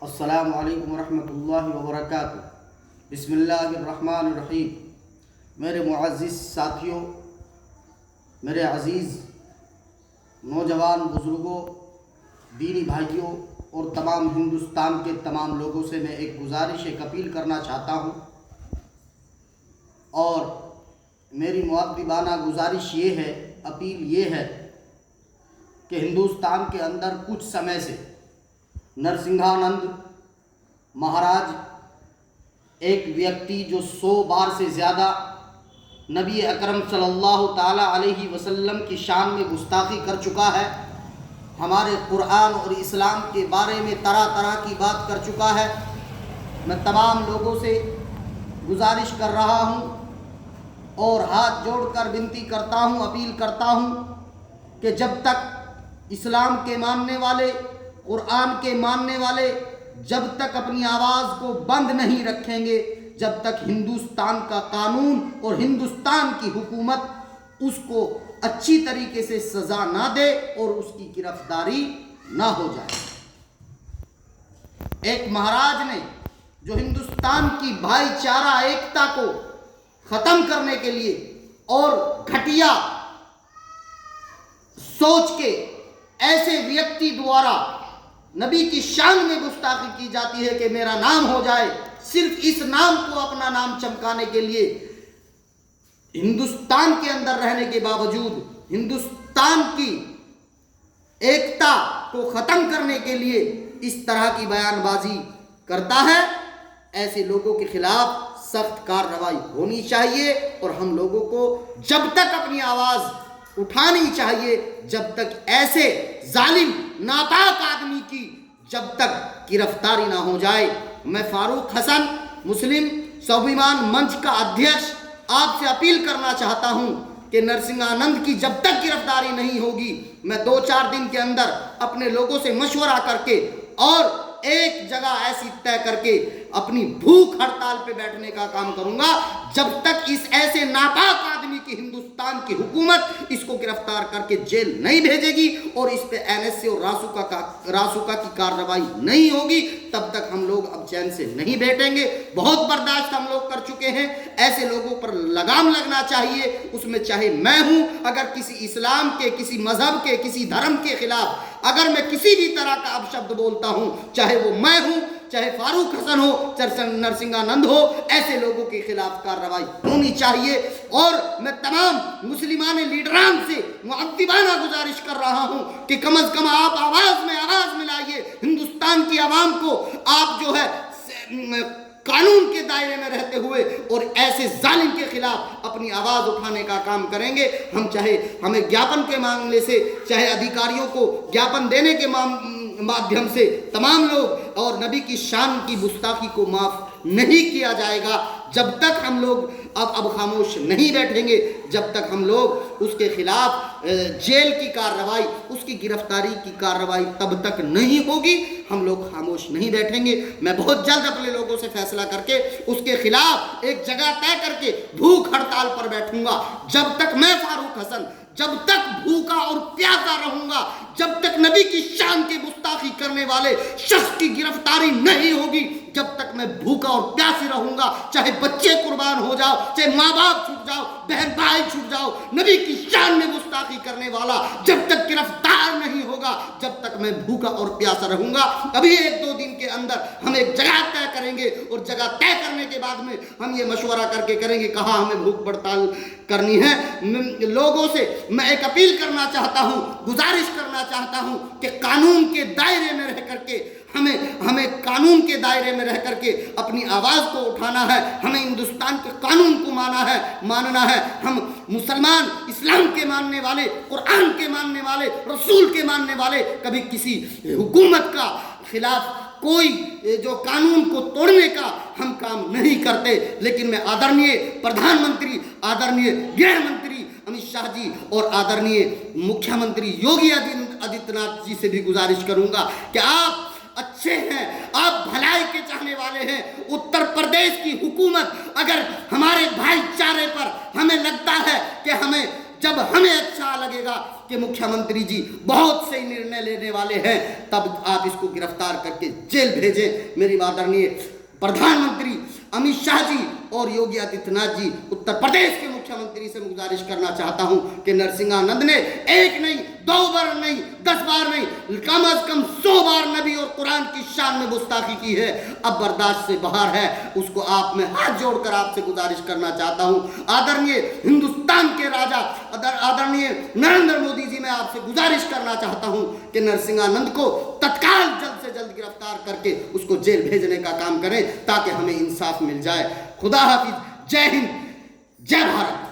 अस्सलामु अलैकुम रहमतुल्लाहि व बरकातुहू। बिस्मिल्लाहिर्रहमानिर्रहीम। मेरे मुअज़्ज़िज़ साथियों, मेरे अज़ीज़ नौजवान बुज़ुर्गों, दीनी भाइयों और तमाम हिंदुस्तान के तमाम लोगों से मैं एक गुजारिश, एक अपील करना चाहता हूँ। और मेरी मुअद्दिबाना गुजारिश ये है, अपील ये है कि हिंदुस्तान के अंदर कुछ समय से नरसिंहानंद महाराज एक व्यक्ति जो 100 बार से ज़्यादा नबी अकरम सल्लल्लाहु ताला अलैहि वसल्लम की शान में गुस्ताखी कर चुका है, हमारे कुरान और इस्लाम के बारे में तरह तरह की बात कर चुका है। मैं तमाम लोगों से गुजारिश कर रहा हूँ और हाथ जोड़कर विनती करता हूँ, अपील करता हूँ कि जब तक इस्लाम के मानने वाले, कुरान के मानने वाले जब तक अपनी आवाज़ को बंद नहीं रखेंगे, जब तक हिंदुस्तान का कानून और हिंदुस्तान की हुकूमत उसको अच्छी तरीके से सज़ा ना दे और उसकी गिरफ्तारी ना हो जाए। एक महाराज ने जो हिंदुस्तान की भाईचारा एकता को ख़त्म करने के लिए और घटिया सोच के ऐसे व्यक्ति द्वारा नबी की शान में गुस्ताखी की जाती है कि मेरा नाम हो जाए, सिर्फ इस नाम को अपना नाम चमकाने के लिए हिंदुस्तान के अंदर रहने के बावजूद हिंदुस्तान की एकता को खत्म करने के लिए इस तरह की बयानबाजी करता है। ऐसे लोगों के खिलाफ सख्त कार्रवाई होनी चाहिए और हम लोगों को जब तक अपनी आवाज़ उठानी चाहिए जब तक ऐसे जालिम नापाक आदमी की जब तक गिरफ्तारी ना हो जाए। मैं फारूक हसन, मुस्लिम स्वाभिमान मंच का अध्यक्ष, आपसे अपील करना चाहता हूं कि नरसिंहानंद की जब तक गिरफ्तारी नहीं होगी, मैं 2-4 दिन के अंदर अपने लोगों से मशवरा करके और एक जगह ऐसी तय करके अपनी भूख हड़ताल पे बैठने का काम करूंगा जब तक इस ऐसे नापाक आदमी की हिंदुस्तान की हुकूमत इसको गिरफ्तार करके जेल नहीं भेजेगी और इस पे एनएसए और रासुका की कार्रवाई नहीं होगी, तब तक हम लोग अब चैन से नहीं बैठेंगे। बहुत बर्दाश्त हम लोग कर चुके हैं। ऐसे लोगों पर लगाम लगना चाहिए, उसमें चाहे मैं हूं, अगर किसी इस्लाम के, किसी मजहब के, किसी धर्म के खिलाफ अगर मैं किसी भी तरह का अपशब्द बोलता हूं, चाहे वो मैं हूं, चाहे फारूक हसन हो, चाहे नरसिंहानंद हो, ऐसे लोगों के खिलाफ कार्रवाई होनी चाहिए। और मैं तमाम मुसलमान लीडरान से मुअद्दिबाना गुजारिश कर रहा हूं कि कम अज कम आप आवाज़ में आवाज़ मिलाइए। हिंदुस्तान की आवाम को आप जो है कानून के दायरे में रहते हुए और ऐसे जालिम के खिलाफ अपनी आवाज़ उठाने का काम करेंगे। हम चाहे हमें ज्ञापन के मामले से, चाहे अधिकारियों को ज्ञापन देने के माध्यम से तमाम लोग और नबी की शान की गुस्ताखी को माफ़ नहीं किया जाएगा जब तक हम लोग अब खामोश नहीं बैठेंगे, जब तक हम लोग उसके खिलाफ जेल की कार्रवाई, उसकी गिरफ्तारी की कार्रवाई तब तक नहीं होगी, हम लोग खामोश नहीं बैठेंगे। मैं बहुत जल्द अपने लोगों से फैसला करके उसके खिलाफ एक जगह तय करके भूख हड़ताल पर बैठूंगा। जब तक मैं फारूक हसन जब तक भूखा और प्यासा रहूंगा, जब तक नबी की शान की गुस्ताखी करने वाले शख्स की गिरफ्तारी नहीं होगी, जब तक मैं भूखा और प्यासी रहूंगा, चाहे बच्चे कुर्बान हो जाओ, चाहे माँ बाप छूट जाओ, बहन भाई छूट जाओ, नबी की शान में गुस्ताखी करने वाला जब तक गिरफ्तार नहीं होगा, जब तक मैं भूखा और प्यासा रहूंगा। अभी 1-2 दिन के अंदर हम एक जगह तय करेंगे और जगह तय करने के बाद में हम ये मशवरा करके करेंगे कहाँ हमें भूख हड़ताल करनी है। लोगों से मैं एक अपील करना चाहता हूँ, गुजारिश करना चाहता हूँ कि कानून के दायरे में रह करके हमें कानून के दायरे में रह करके अपनी आवाज़ को उठाना है। हमें हिंदुस्तान के कानून को मानना है। हम मुसलमान, इस्लाम के मानने वाले, कुरान के मानने वाले, रसूल के मानने वाले कभी किसी हुकूमत का खिलाफ कोई जो कानून को तोड़ने का हम काम नहीं करते। लेकिन मैं आदरणीय प्रधानमंत्री, आदरणीय गृह मंत्री अमित शाह जी और आदरणीय मुख्यमंत्री योगी आदित्यनाथ जी से भी गुजारिश करूंगा कि आप अच्छे हैं, आप भलाई के चाहने वाले हैं। उत्तर प्रदेश की हुकूमत अगर हमारे भाईचारे पर हमें लगता है कि हमें जब हमें अच्छा लगेगा कि मुख्यमंत्री जी बहुत सही निर्णय लेने वाले हैं, तब आप इसको गिरफ्तार करके जेल भेजें। मेरी आदरणीय प्रधानमंत्री अमित शाह जी और योगी आदित्यनाथ जी उत्तर प्रदेश के मुख्यमंत्री से गुजारिश करना चाहता हूं कि नरसिंहानंद ने एक नहीं, 2 बार नहीं, 10 बार नहीं, कम से कम 100 बार नबी और कुरान की शान में गुस्ताखी की है। अब बर्दाश्त से बाहर है। उसको आप में हाथ जोड़कर आपसे गुजारिश करना चाहता हूं, आदरणीय हिंदुस्तान के राजा आदरणीय नरेंद्र मोदी जी, मैं आपसे गुजारिश करना चाहता हूं कि नरसिंहानंद को तत्काल जल्द से जल्द गिरफ्तार करके उसको जेल भेजने का काम करें ताकि हमें इंसाफ मिल जाए। खुदा हाफिज, जय हिंद, जय भारत।